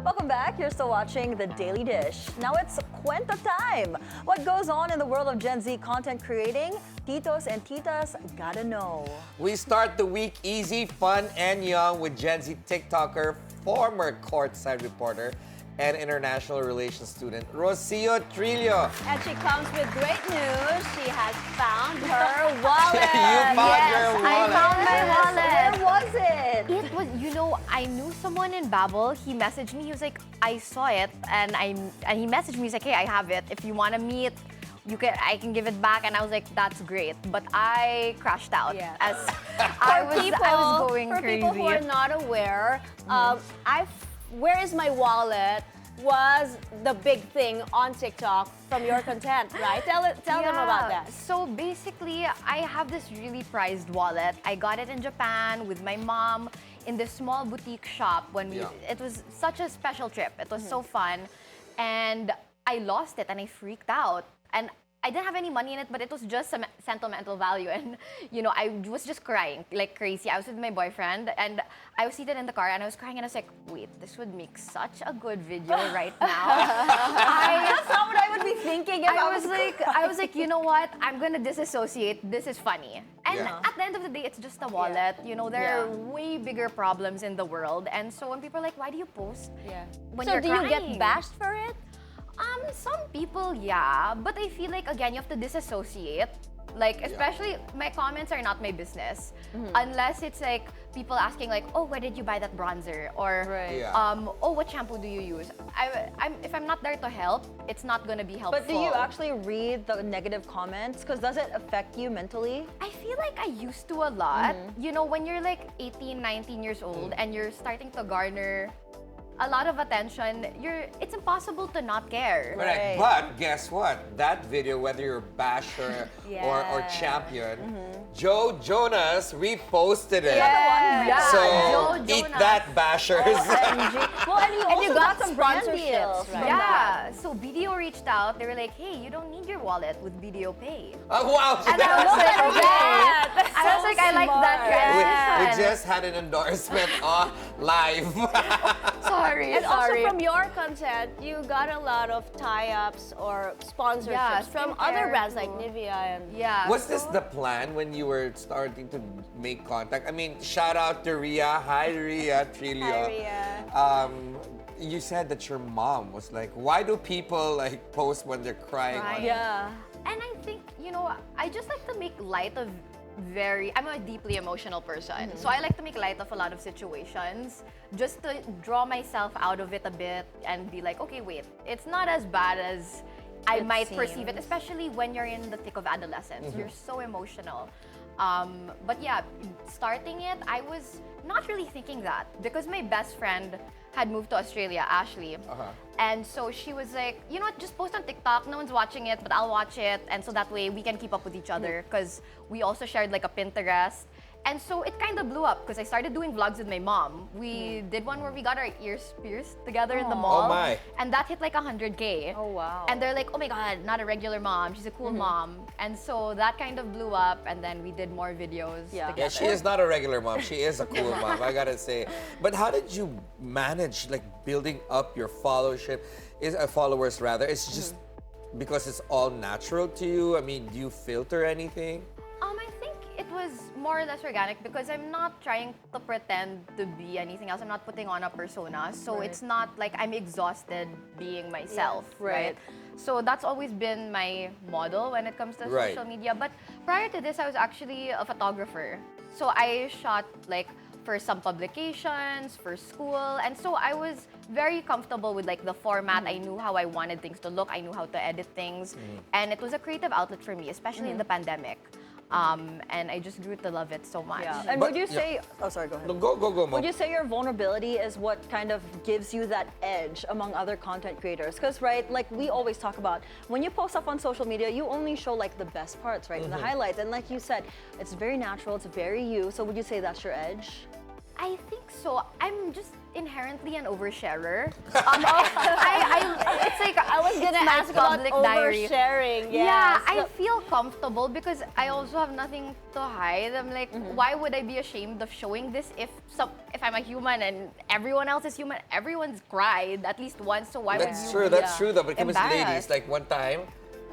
Welcome back. You're still watching The Daily Dish. Now it's Kwento time. What goes on in the world of Gen Z content creating? Titos and Titas gotta know. We start the week easy, fun, and young with Gen Z TikToker, former courtside reporter, and international relations student, Rocio Trillo. And she comes with great news. She has found her wallet. You found your wallet. I found my wallet. Where was it? It was, I knew someone in Babel. He messaged me. He was like, I saw it, and he messaged me. He's like, hey, I have it. If you want to meet, I can give it back. And I was like, that's great. But I crashed out as I was going crazy. For people who are not aware, where is my wallet was the big thing on TikTok from your content, right? Tell them about that. So basically, I have this really prized wallet. I got it in Japan with my mom in this small boutique shop when it was such a special trip. It was so fun. And I lost it and I freaked out. And I didn't have any money in it, but it was just some sentimental value. And, I was just crying like crazy. I was with my boyfriend and I was seated in the car and I was crying and I was like, wait, this would make such a good video right now. That's not what I would be thinking if I was like, you know what? I'm going to disassociate. This is funny. And at the end of the day, it's just a wallet. There are way bigger problems in the world. And so when people are like, why do you post when you're crying? So do you get bashed for it? Some people, but I feel like, again, you have to disassociate. Like, especially, my comments are not my business. Unless it's like, people asking like, oh, where did you buy that bronzer? Or, oh, what shampoo do you use? If I'm not there to help, it's not gonna be helpful. But do you actually read the negative comments? Because does it affect you mentally? I feel like I used to a lot. When you're like 18, 19 years old and you're starting to garner a lot of attention, it's impossible to not care. Correct. But guess what? That video, whether you're basher or champion, Joe Jonas reposted it. So eat that, bashers. Well, and you got some brand sponsorships deals. right? So BDO reached out. They were like, hey, you don't need your wallet with BDO Pay. Oh, wow. And I was like, and I was like, I like that We transition. just had an endorsement live. Sorry. Also from your content, you got a lot of tie-ups or sponsorships from other brands like Nivea and... Was this the plan when you were starting to make contact? I mean, shout out to Ria. Hi, Ria Trillo. Hi, Ria. You said that your mom was like, why do people like post when they're crying? Yeah. And I think, I just like to make light of I'm a deeply emotional person. So I like to make light of a lot of situations just to draw myself out of it a bit and be like, okay, wait, it's not as bad as I might perceive it, especially when you're in the thick of adolescence. You're so emotional. But starting it, I was not really thinking that because my best friend had moved to Australia, Ashley. And so she was like, you know what, just post on TikTok. No one's watching it, but I'll watch it. And so that way we can keep up with each other because we also shared like a Pinterest. And so it kind of blew up because I started doing vlogs with my mom. We did one where we got our ears pierced together in the mall. Oh my. And that hit like 100K. Oh, wow. And they're like, oh my God, not a regular mom. She's a cool mom. And so that kind of blew up. And then we did more videos together. Yeah, she is not a regular mom. She is a cool mom, I gotta say. But how did you manage like building up your followers rather? It's just because it's all natural to you? I mean, do you filter anything? I think it was more or less organic because I'm not trying to pretend to be anything else. I'm not putting on a persona. So it's not like I'm exhausted being myself, right? So that's always been my model when it comes to social media. But prior to this, I was actually a photographer. So I shot like for some publications, for school. And so I was very comfortable with like the format. I knew how I wanted things to look. I knew how to edit things. And it was a creative outlet for me, especially in the pandemic. And I just grew to love it so much. Yeah. And would you say, oh sorry, go ahead. No, go, Mom. Would you say your vulnerability is what kind of gives you that edge among other content creators? Because, right, like we always talk about, when you post stuff on social media, you only show like the best parts, right, and the highlights. And like you said, it's very natural, it's very you. So would you say that's your edge? I think so. I'm just inherently an oversharer. It's like I was gonna ask about public diary. oversharing. Yes. Yeah, I feel comfortable because I also have nothing to hide. I'm like, why would I be ashamed of showing this if I'm a human and everyone else is human? Everyone's cried at least once, so why would That's you true. be, That's true though. Because ladies, embarrassed? like one time,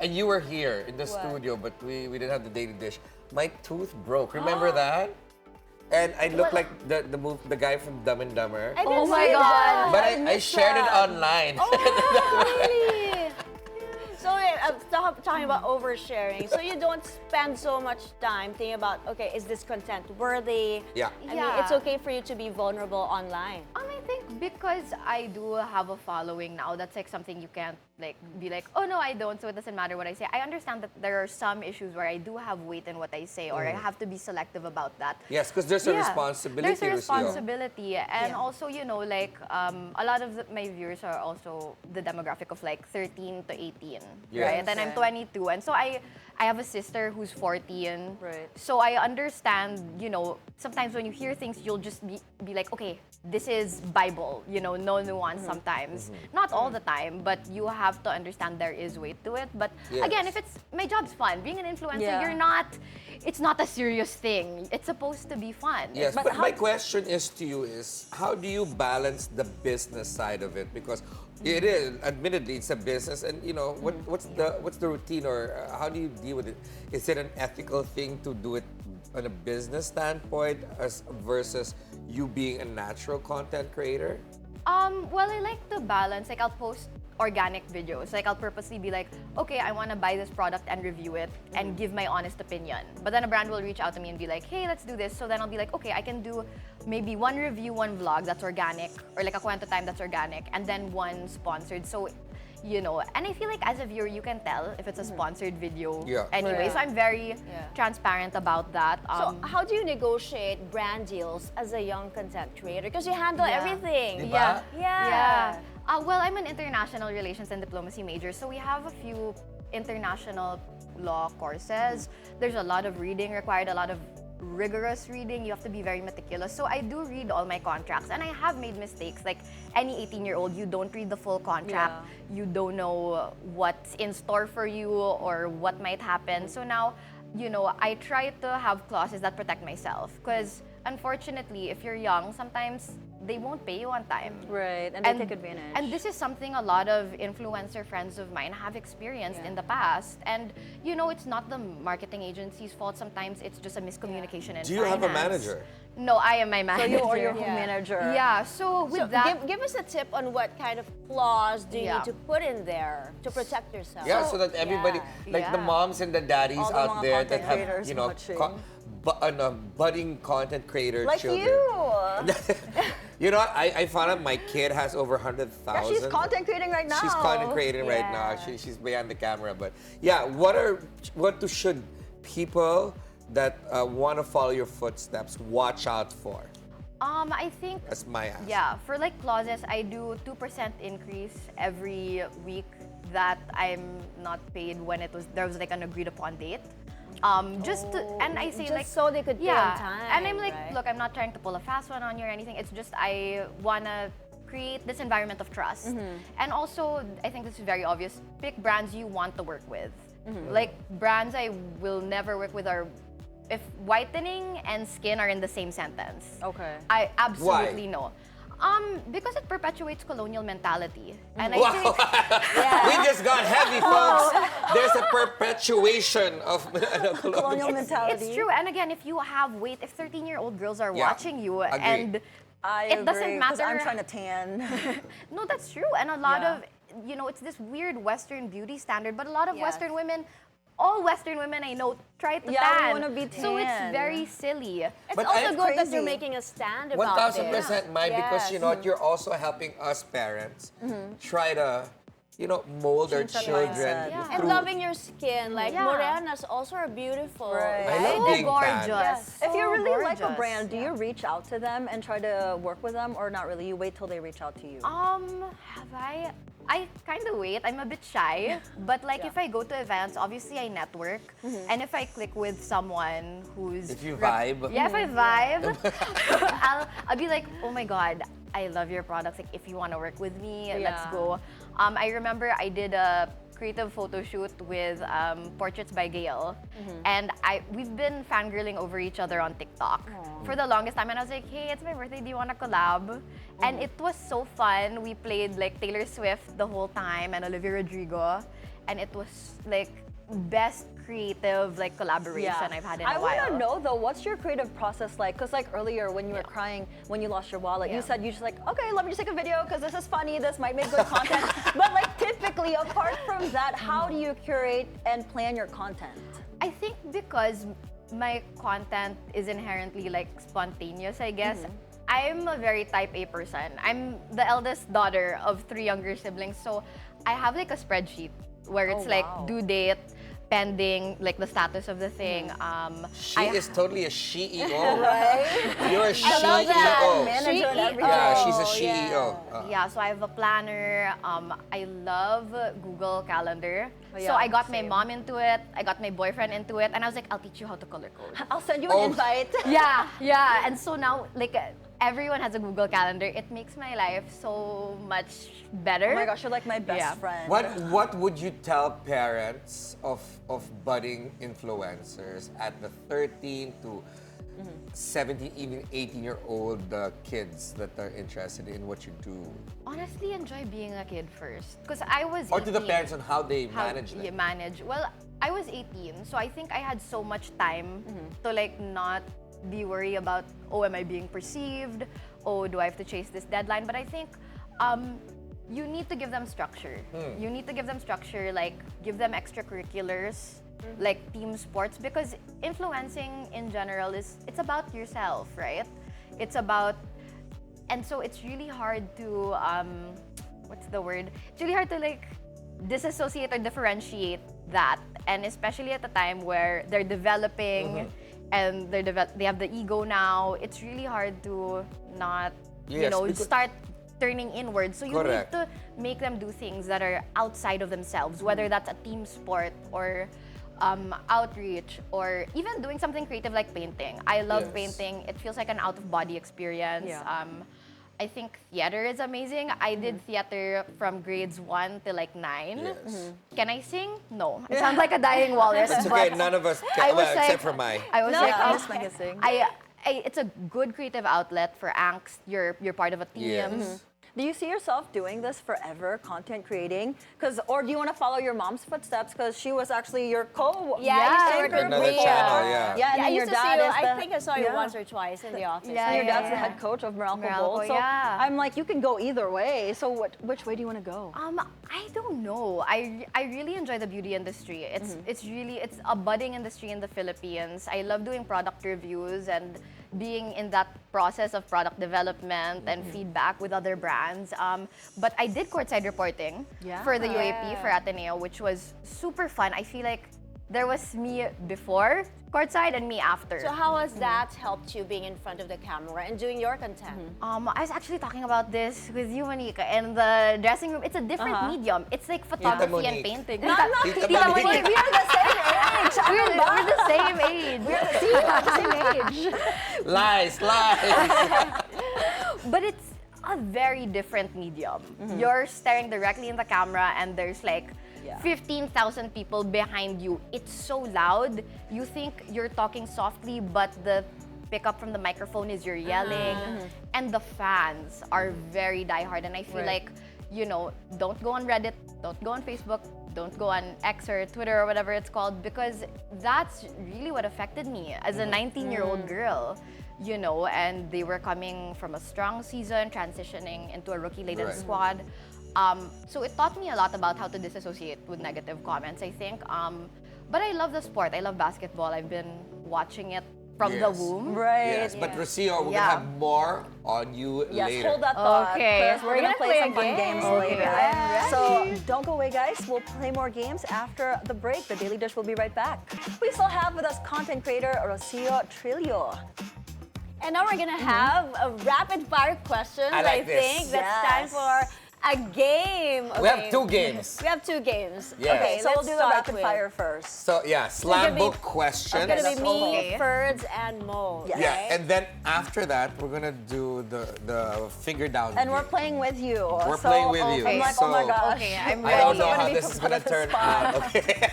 and you were here in the studio, but we didn't have the daily dish. My tooth broke. Remember that? And I look like the guy from Dumb and Dumber. I didn't Oh my see God. that. But I shared it online. Really? So I'm talking about oversharing. So you don't spend so much time thinking about, okay, is this content worthy? Yeah. I mean, Yeah. it's okay for you to be vulnerable online. I think because I do have a following now, that's like something you can't like be like, oh no, I don't, so it doesn't matter what I say. I understand that there are some issues where I do have weight in what I say, or I have to be selective about that. Yes, because there's a Yeah. responsibility. There's a Rocio. responsibility, and also, like, a lot of my viewers are also the demographic of like 13 to 18, Yes. right? And I'm 22, and so I have a sister who's 14. Right. So I understand, sometimes when you hear things, you'll just be like, okay, this is Bible, no nuance sometimes. Not all the time, but you have to understand there is weight to it. But Yes. again, if my job's fun, being an influencer, Yeah. it's not a serious thing. It's supposed to be fun. Yes, But but how- my question is to you is, how do you balance the business side of it? Because it is, admittedly, it's a business, and what's the routine, or how do you deal with it? Is it an ethical thing to do it on a business standpoint versus you being a natural content creator? Well, I like the balance. Like, I'll post organic videos. Like, I'll purposely be like, okay, I want to buy this product and review it and give my honest opinion. But then a brand will reach out to me and be like, hey, let's do this. So then I'll be like, okay, I can do maybe one review, one vlog that's organic, or like a Kwento time that's organic, and then one sponsored. So, and I feel like as a viewer, you can tell if it's a sponsored video Yeah. anyway. Right. So I'm very transparent about that. So how do you negotiate brand deals as a young content creator? Because you handle Yeah. everything. Diba? Yeah. Well, I'm an international relations and diplomacy major, so we have a few international law courses. There's a lot of reading required, a lot of rigorous reading. You have to be very meticulous. So I do read all my contracts, and I have made mistakes. Like any 18-year-old, you don't read the full contract. You don't know what's in store for you or what might happen. So now, I try to have clauses that protect myself, because unfortunately, if you're young, sometimes they won't pay you on time. Right, and they take advantage. And this is something a lot of influencer friends of mine have experienced in the past. And it's not the marketing agency's fault. Sometimes it's just a miscommunication in Do you have a finance. manager? No, I am my So manager. you are your home Yeah. manager. Yeah, so with So that, give us a tip on what kind of clause do you Yeah. need to put in there to protect yourself. Yeah, so that everybody, like the Yeah. moms and the daddies All the out mga there that content have, creators watching. budding content creator Like children. you. I found out my kid has over 100,000. Yeah, she's content creating right now. She's content creating right now. Yeah. She's behind the camera, but yeah, should people that want to follow your footsteps watch out for? I think That's my ask. yeah, for like clauses, I do 2% increase every week that I'm not paid when there was like an agreed upon date. And I say just like so they could pay on time, and I'm like, right? look, I'm not trying to pull a fast one on you or anything. It's just I wanna create this environment of trust, and also I think this is very obvious. Pick brands you want to work with. Like brands I will never work with are if whitening and skin are in the same sentence. Okay. I absolutely know. Because it perpetuates colonial mentality. And I think We just got heavy, folks. There's a perpetuation of Colonial mentality. it's true. And again, if you have weight, if 13-year-old girls are Yeah, watching you agree. and I it doesn't agree, 'cause matter. I'm trying to tan. No, that's true. And a lot Yeah. of, it's this weird Western beauty standard, but a lot of Yes. Western women, all Western women I know try to Yeah, we tan. wanna be So it's tan. very silly. It's But also I- good that Crazy. you're making a stand about 1,000% this. mine, because you Yes. know what, you're also helping us parents try to, mold our Change that children. mindset. Yeah. And through- loving your skin, like Yeah. morenas also are beautiful. Right. I love So being tan. gorgeous. Yes. If you So really like a gorgeous. brand, do you reach out to them and try to work with them, or not really? You wait till they reach out to you. Have I? I kind of wait. I'm a bit shy. But like if I go to events, obviously I network. And if I click with someone who's... If you vibe. Yeah, if I vibe, I'll be like, oh my God, I love your products. Like if you want to work with me, let's go. I remember I did a creative photo shoot with Portraits by Gail. And we've been fangirling over each other on TikTok for the longest time. And I was like, hey, it's my birthday, do you want to collab? And it was so fun. We played like Taylor Swift the whole time and Olivia Rodrigo. And it was like best creative like collaboration I've had in a while. I want to know though, what's your creative process like? Because like earlier when you were crying when you lost your wallet, you said you just like, okay, let me just take a video because this is funny, this might make good content. But like typically, apart from that, how do you curate and plan your content? I think because my content is inherently like spontaneous, I guess. I'm a very type A person. I'm the eldest daughter of 3 younger siblings, so I have like a spreadsheet where it's like due date, pending, like the status of the thing. She is totally a CEO. Right? You're a I love that. CEO. Manager and everything. Yeah, she's a CEO. Yeah, so I have a planner. I love Google Calendar. Yeah, so I got my same. mom into it. I got my boyfriend into it. And I was like, I'll teach you how to color code. I'll send you an invite. Yeah. And so now, like, everyone has a Google Calendar. It makes my life so much better. Oh my gosh, you're like my best friend. What would you tell parents of budding influencers at the 13 to 17, even 18-year-old kids that are interested in what you do? Honestly, enjoy being a kid first. Because I was Or 18. to the parents on how they manage You them. manage. Well, I was 18, so I think I had so much time to like not be worried about, oh, am I being perceived? Oh, do I have to chase this deadline? But I think you need to give them structure. You need to give them structure, like give them extracurriculars, like team sports, because influencing in general it's about yourself, right? It's about, and so it's really hard to, what's the word? It's really hard to like disassociate or differentiate that, and especially at a time where they're developing and they have the ego now. It's really hard to not, start turning inward. So you need to make them do things that are outside of themselves, whether that's a team sport or outreach, or even doing something creative like painting. I love painting. It feels like an out-of-body experience. Yeah. I think theater is amazing. I did theater from grades 1 to like 9. Yes. Can I sing? No. I sound like a dying walrus. It's okay, but none of us I can, was well, like- except for Mai. I was like, I just like to sing. it's a good creative outlet for angst. You're part of a team. Yes. Do you see yourself doing this forever, content creating? Or do you want to follow your mom's footsteps? Because she was actually your I used to work Another with channel, Yeah, and I then your used to see dad you. is the... I think I saw you once or twice in the office. Yeah, And your dad's the yeah. head coach of Meralco Meralco, Gold. So yeah. I'm like, you can go either way. So which way do you want to go? I don't know. I really enjoy the beauty industry. It's a budding industry in the Philippines. I love doing product reviews and being in that process of product development and feedback with other brands. But I did courtside reporting for the UAP, for Ateneo, which was super fun. I feel like there was me before courtside and me after. So how has that helped you being in front of the camera and doing your content? I was actually talking about this with you, Monica, in the dressing room. It's a different medium. It's like photography and Monique. painting. Tita Tita Monique. Monique, we are the same age. We're the same age. We're the same age. Lies. But it's a very different medium. You're staring directly in the camera and there's like 15,000 people behind you. It's so loud. You think you're talking softly, but the pickup from the microphone is you're yelling. And the fans are very diehard. And I feel like, don't go on Reddit, don't go on Facebook, don't go on X or Twitter or whatever it's called, because that's really what affected me as a 19-year-old girl. And they were coming from a strong season, transitioning into a rookie-laden squad. So it taught me a lot about how to disassociate with negative comments, I think. But I love the sport. I love basketball. I've been watching it from the womb. Right. Yes, but Rocio, we're gonna have more on you Yes, later. hold that thought. Okay. 'Cause we're gonna play some fun games later. I'm So don't go away, guys. We'll play more games after the break. The Daily Dish will be right back. We still have with us content creator Rocio Trillo. And now we're gonna have a rapid fire questions. I like this. think that's time for a game. We have Okay. 2 games. We have 2 games. Yes. Okay, So we'll let's do the start rapid with. fire first. So yeah, slam be- book It's questions. gonna be me, Okay. Ferds, and Mo. Yes. Yeah, right? and then after that, we're gonna do the figure down. And we're game. playing with you. We're So, playing with you. I'm like, oh my So- gosh. Okay, I'm I don't ready. know how Gonna be this is gonna put on the turn spot. out. Okay.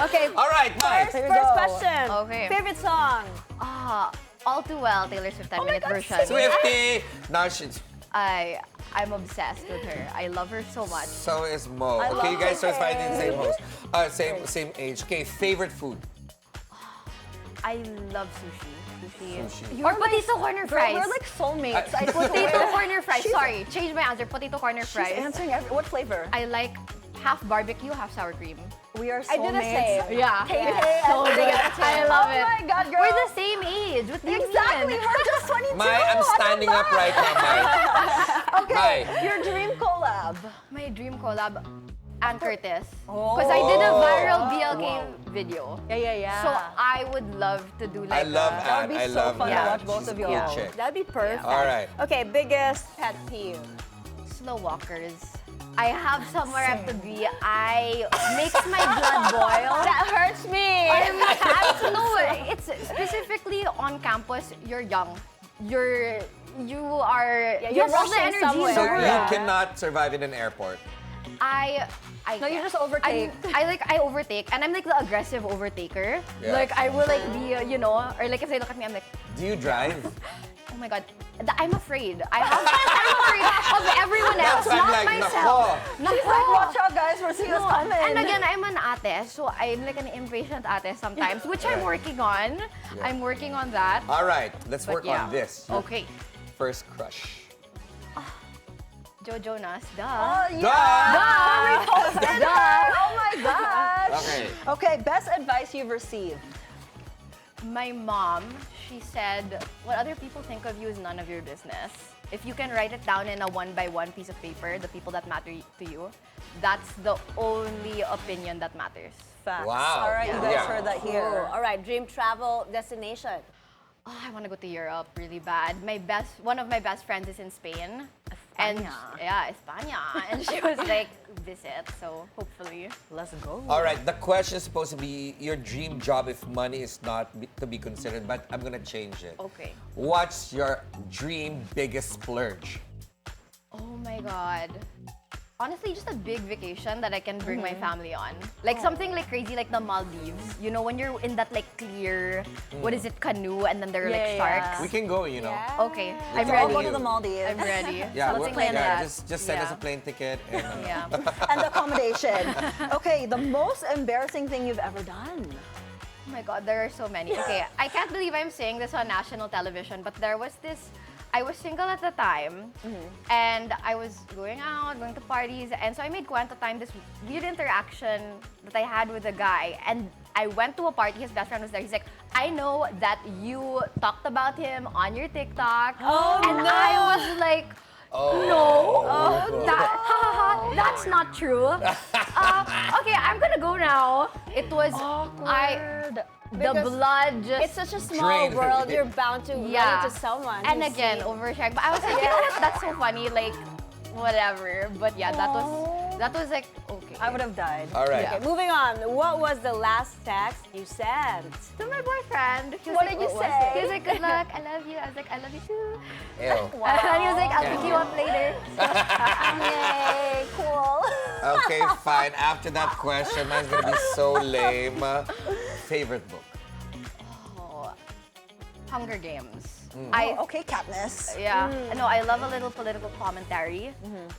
Okay. All right, nice. Here we First go. question. Okay. Favorite song? All Too Well, Taylor Swift 10-minute God, version. Swiftie. Now she's. I'm obsessed with her. I love her so much. So is Mo. I Okay, you love guys are fighting the same her. host. Same age. Okay, favorite food. I love sushi. Sushi. Or potato corner Girl, fries. we're like soulmates. I Potato swear. corner fries. She's- Sorry, change my answer. Potato corner She's fries. answering what flavor? I like half barbecue, half sour cream. We are I do the soulmates. same. Yeah. Tay Yeah. Tay So and good. Tay. I love it. Oh my God, girl. We're the same age. What do you Exactly. mean? We're just 22. I'm standing up right now, Mai. Okay. Mai. Your dream collab. My dream collab, Ann Curtis. Because I did a viral BLK video. Yeah. So I would love to do like I love That would Anne. be I so love fun to Anne. watch both She's of a you cool all. chick. That'd be perfect. All right. Okay, biggest pet peeve. slow walkers. I have somewhere I have to be. I makes my blood boil. That hurts me. It's specifically on campus. You're young. You are. Yeah, you you're have all the rushing energy. somewhere. So Yeah. you cannot survive in an airport. I No, you can't. just overtake. I overtake, and I'm like the aggressive overtaker. Yeah. Like I will like be, or like if they look at me, I'm like, Do you drive? oh my god, I'm afraid. I'm afraid of everyone else, That's why I'm not like, myself. She's like, watch out, guys. We're seeing us coming. And again, I'm an ate, so I'm like an impatient ate sometimes, which I'm working on. Yeah. I'm working on that. All right, let's But work yeah. on this. Your Okay. First crush. Joe Jonas, duh. Oh, Duh! yeah. Posted her. Oh my gosh. Okay. Okay, best advice you've received. My mom, she said, what other people think of you is none of your business. If you can write it down in a 1-by-1 piece of paper, the people that matter to you, that's the only opinion that matters. Facts. Wow. All right, you guys Yeah. heard that Ooh, here. all right, dream travel destination. Oh, I want to go to Europe really bad. One of my best friends is in Spain. And España. yeah, España. And she was like, visit, so hopefully. Let's go. All right, the question is supposed to be your dream job if money is not to be considered, but I'm gonna change it. Okay. What's your dream biggest splurge? Oh my God. Honestly, just a big vacation that I can bring my family on. Like something like crazy like the Maldives. You know, when you're in that like clear, what is it, canoe, and then there are like Yeah, yeah. sharks. We can go, you know. Okay, We I'm can I'll go go ready. to the Maldives. I'm ready. Yeah, So we're- let's plan yeah, that. just send us a plane ticket and Yeah. And accommodation. Okay, the most embarrassing thing you've ever done. Oh my God, there are so many. Okay, I can't believe I'm saying this on national television, but there was this. I was single at the time, and I was going out, going to parties, and so I made Kwento time this weird interaction that I had with a guy, and I went to a party. His best friend was there. He's like, "I know that you talked about him on your TikTok," and I was like. That's not true. Okay, I'm gonna go now. It was the Because blood just It's such a small Drained. world. You're bound to run yeah. into someone. And who's again, seen- oversharing. But I was like, you know what? That's so funny. Like, whatever. But yeah, that was like okay. I would have died. all right. Okay, moving on. What was the last text you sent? To my boyfriend. He was What like, did you was say? it? He was like, good luck. I love you. I was like, I love you too. Ew. And he was like, I'll pick you up later. Yay, cool. Okay, fine. After that question, mine's gonna be so lame. Favorite book? Oh, Hunger Games. Okay, Katniss. Yeah. No, I love a little political commentary.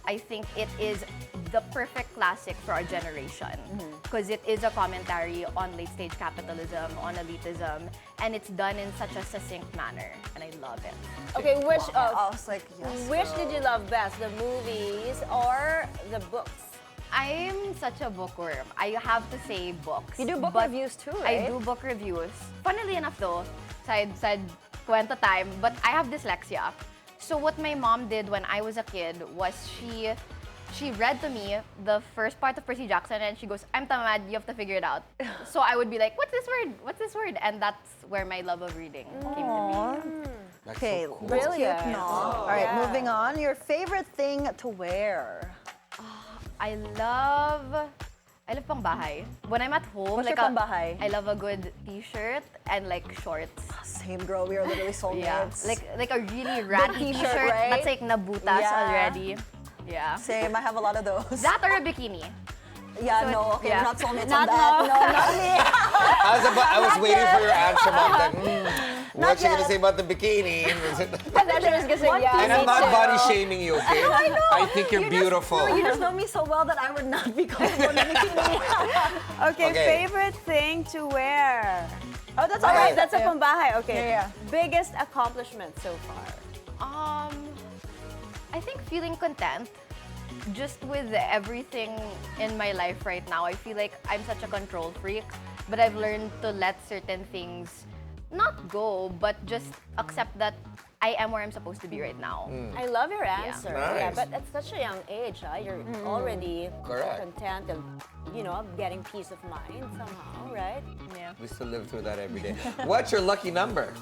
I think it is the perfect classic for our generation because it is a commentary on late-stage capitalism, on elitism, and it's done in such a succinct manner, and I love it. Okay, I was like, yes. which did you love best, the movies or the books? I'm such a bookworm. I have to say books. You do book but reviews too, I right? do book reviews. Funnily enough though, side Kwento time, but I have dyslexia. So what my mom did when I was a kid was she read to me the first part of Percy Jackson and she goes, I'm tamad, you have to figure it out. So I would be like, what's this word? What's this word? And that's where my love of reading came to be. That's Okay, so cool. brilliant. Brilliant. All right, Yeah. moving on. Your favorite thing to wear? I love pangbahay. When I'm at home, What's like your pangbahay? I love a good t-shirt and like shorts. Same girl, we are literally Yeah, soulmates. like a really ratty t-shirt, t-shirt right? that's like nabutas Yeah. already. Yeah. Same, I have a lot of those. That or a bikini. Yeah, So no, it- okay, yeah. we're not soulmates Not on that. no. No, not me. I was waiting for your answer, Mom. Like, what's she gonna yet. say about the bikini? I thought she was gonna say yeah. And I'm me not too. body shaming you, okay? I know. I think you're beautiful. No, you just know me so well that I would not be comfortable in a bikini. Okay, Okay. favorite thing to wear. Oh, that's All all right, right. that's a pambahay. Okay. Yeah, Biggest accomplishment so far. I think feeling content just with everything in my life right now. I feel like I'm such a control freak, but I've learned to let certain things not go, but just accept that I am where I'm supposed to be right now. I love your answer. Yeah, Nice. but at such a young age, you're already Correct. content and getting peace of mind somehow, right? Yeah. We still live through that every day. What's your lucky number?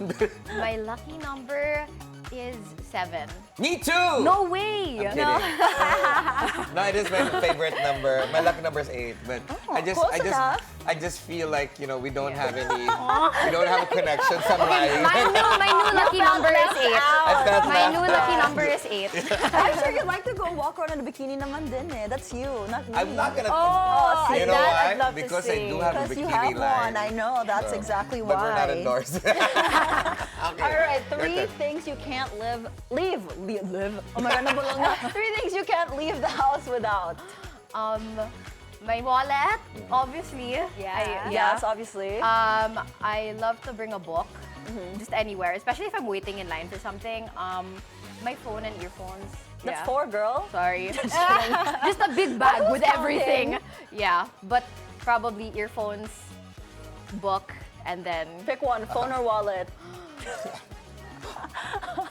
My lucky number is 7. Me too! No way! I'm kidding. No, it is my favorite number. My lucky number is 8, but close enough. I just feel like, we don't have any, we don't have a connection. So I'm lying. My new lucky number is 8. I felt My left new out. lucky number is 8. I'm sure you'd like to go walk around in a bikini naman din eh. That's you, not me. I'm not gonna. Oh, you know that why? I'd love to Because see. I do have a Because bikini you have line. one, I know. That's So, exactly why. But we're not endorsed. Okay. All right, Your 3 turn. things you can't live. Oh my God, nabulong na. 3 things you can't leave the house without. My wallet, obviously. Yeah. Yes, obviously. I love to bring a book, just anywhere, especially if I'm waiting in line for something. My phone and earphones. That's yeah. 4, girl. Sorry. Just a big bag with everything. Yeah, but probably earphones, book, and then Pick one, phone or wallet.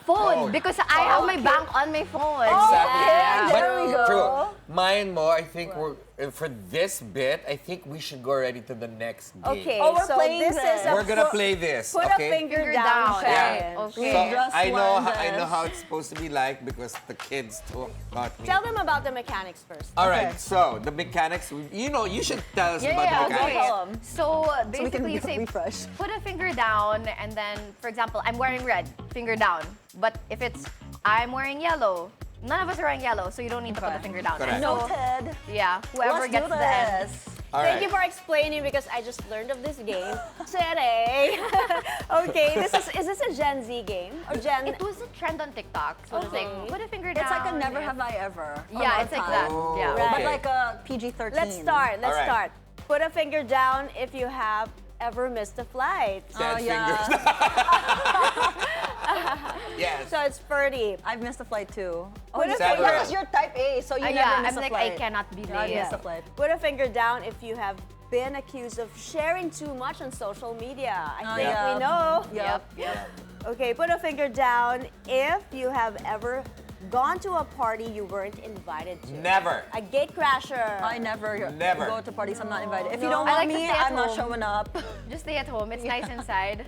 phone, because I have my bank on my phone. Exactly. Okay, there But we go. true. Mine more, I think for this bit, I think we should go already to the next game. Okay, Oh, we're so playing this this. is a We're gonna play this, Put okay? a finger Finger down. down. challenge. Okay. So just I learned know this. how it's supposed to be like because the kids taught me. Tell them about the mechanics first. All right, Okay. so the mechanics, you should tell us Yeah, about yeah, the okay. mechanics. Tell 'em. So So we can basically, you say refresh. put a finger down, and then, for example, I'm wearing red, finger down. But if it's I'm wearing yellow, none of us are wearing yellow, so you don't need to put the finger down. Correct. And so, Noted. yeah, whoever Let's gets do the end. this. All Thank right. you for explaining because I just learned of this game today. Okay, is this a Gen Z game or Gen? It was a trend on TikTok, so it was like Okay. put a finger down. It's like a never yeah. have I ever. Yeah, it's like that. Oh, Yeah. okay. But like a PG-13. Let's start. Let's All right. start. Put a finger down if you have ever missed a flight. Dead yeah. fingers. Yes. So it's Ferdy. I've missed a flight too. Put a Several. finger. Because you're type A, so you never Yeah, miss I'm a like, flight. I cannot be Yeah, I late. missed a flight. Put a finger down if you have been accused of sharing too much on social media. I think yeah. we know. Yep. Okay, put a finger down if you have ever gone to a party you weren't invited to. Never. A gate crasher. I never Never. go to parties I'm not invited. If you No. don't I want like to me, stay at I'm not home. showing up. Just stay at home. It's nice inside.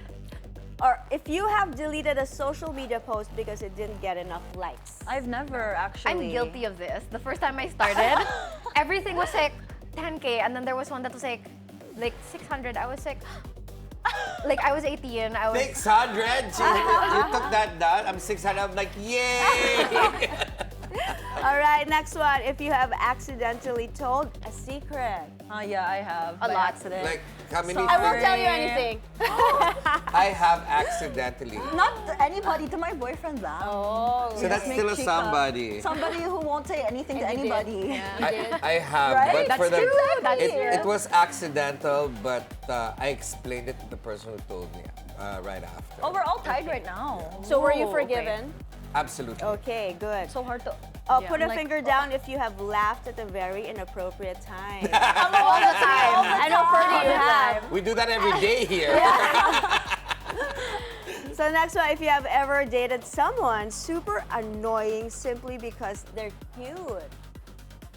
Or if you have deleted a social media post because it didn't get enough likes. I've never actually. I'm guilty of this. The first time I started, everything was like 10K, and then there was one that was like 600. I was like I was 18. I was 600. You took that down. I'm 600. I'm like, yay! All right, next one. If you have accidentally told a secret. Yeah, I have. A by lot. accident. Like, how many? I won't Sorry. tell you anything. I have accidentally. Not to anybody, to my boyfriend lang. Oh. So that's Make still a chika. somebody. Somebody who won't say anything to And you did. anybody. I have, Right? but That's for the true. That's it was accidental, but I explained it to the person who told me right after. Oh, we're all tied right now. So were you Ooh, okay. forgiven? Absolutely. Okay, good. So hard to. Yeah, Put a I'm like, finger down if you have laughed at a very inappropriate time. all the time. I know Ferdy, you have. We do that every day here. So next one, if you have ever dated someone super annoying simply because they're cute.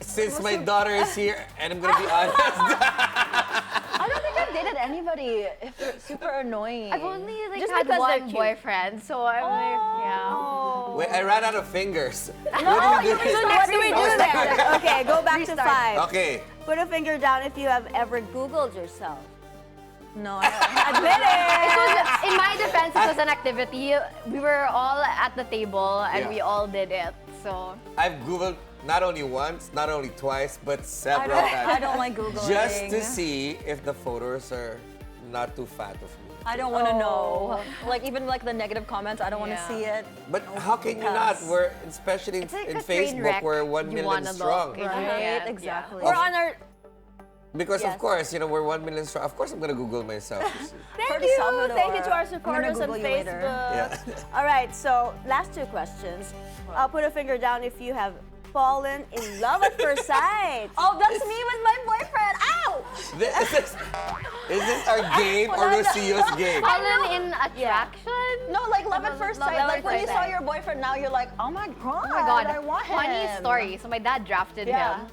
Since my daughter is here, and I'm gonna be honest, I don't think I've dated anybody if they're super annoying. I've only like Just had because they're one cute. boyfriend, so I'm like, yeah. Oh. Wait, I ran out of fingers. So what do we do there? Okay, go back to Restart. 5. Okay. Put a finger down if you have ever Googled yourself. No, I don't. Admit it! In my defense, it was an activity. We were all at the table and Yeah. we all did it. So I've Googled not only once, not only twice, but several times. I don't like Googling. Just to see if the photos are not too fat of me. I don't want to know. Like even like the negative comments, I don't want to Yeah. see it. But how can you not? We're especially it's like in a train Facebook, wreck. we're 1 You million wanna strong. look. Right? Yeah. Exactly. We're on our... Because Yes. of course, we're 1 million strong. Of course, I'm gonna Google myself. Thank For you! Salvador. Thank you to our I'm gonna supporters on Google you later. Facebook. Yeah. All right, so last 2 questions. Put a finger down if you have fallen in love at first sight. Oh, that's me with my boyfriend. Ow! Is this our game or Rocio's game? fallen in attraction. No, like love at first sight. Love Like at when you first saw sight. your boyfriend, now you're like, oh my god, Oh my god, I want him. funny story. So my dad drafted Yeah. him.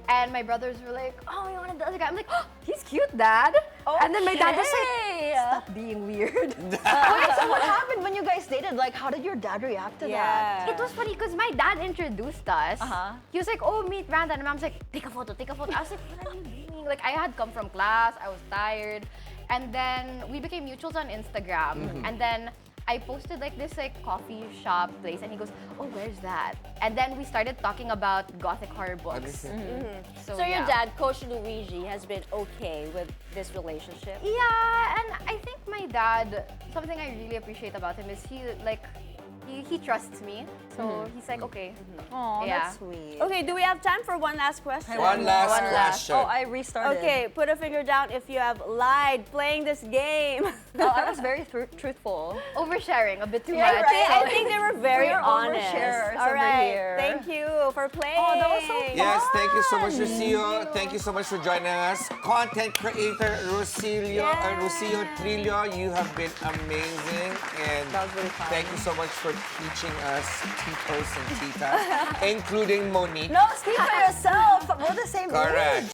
And my brothers were like, oh, you wanted the other guy? I'm like, oh, he's cute, Dad. And then my dad was like, stop being weird. Wait, so what happened when you guys dated? Like, how did your dad react to that? It was funny because my dad introduced us. Uh-huh. He was like, oh, meet Brandon. And Mom's like, take a photo, take a photo. I was like, what are you doing? Like, I had come from class. I was tired. And then we became mutuals on Instagram. And then I posted like this like coffee shop place. And he goes, oh, where's that? And then we started talking about gothic horror books. So your yeah. dad, Coach Luigi, has been okay with this relationship? Yeah, and I think my dad, something I really appreciate about him is he trusts me. So he's like, okay. Oh, Yeah. that's sweet. Okay, do we have time for one last question? One last question. Oh, I restarted. Okay, put a finger down if you have lied playing this game. Oh, I was very truthful. Oversharing a bit too Yeah, much. right. I think they were very We're honest. oversharers All over right, here. thank you for playing. Oh, that was so fun. Yes, thank you so much, Rocio. Thank you so much for joining us. Content creator Rocio Trillo, you have been amazing. And That was really fun. thank you so much for teaching us Titos and Titas, including Monique. No, speak for yourself. We're the same Correct. age.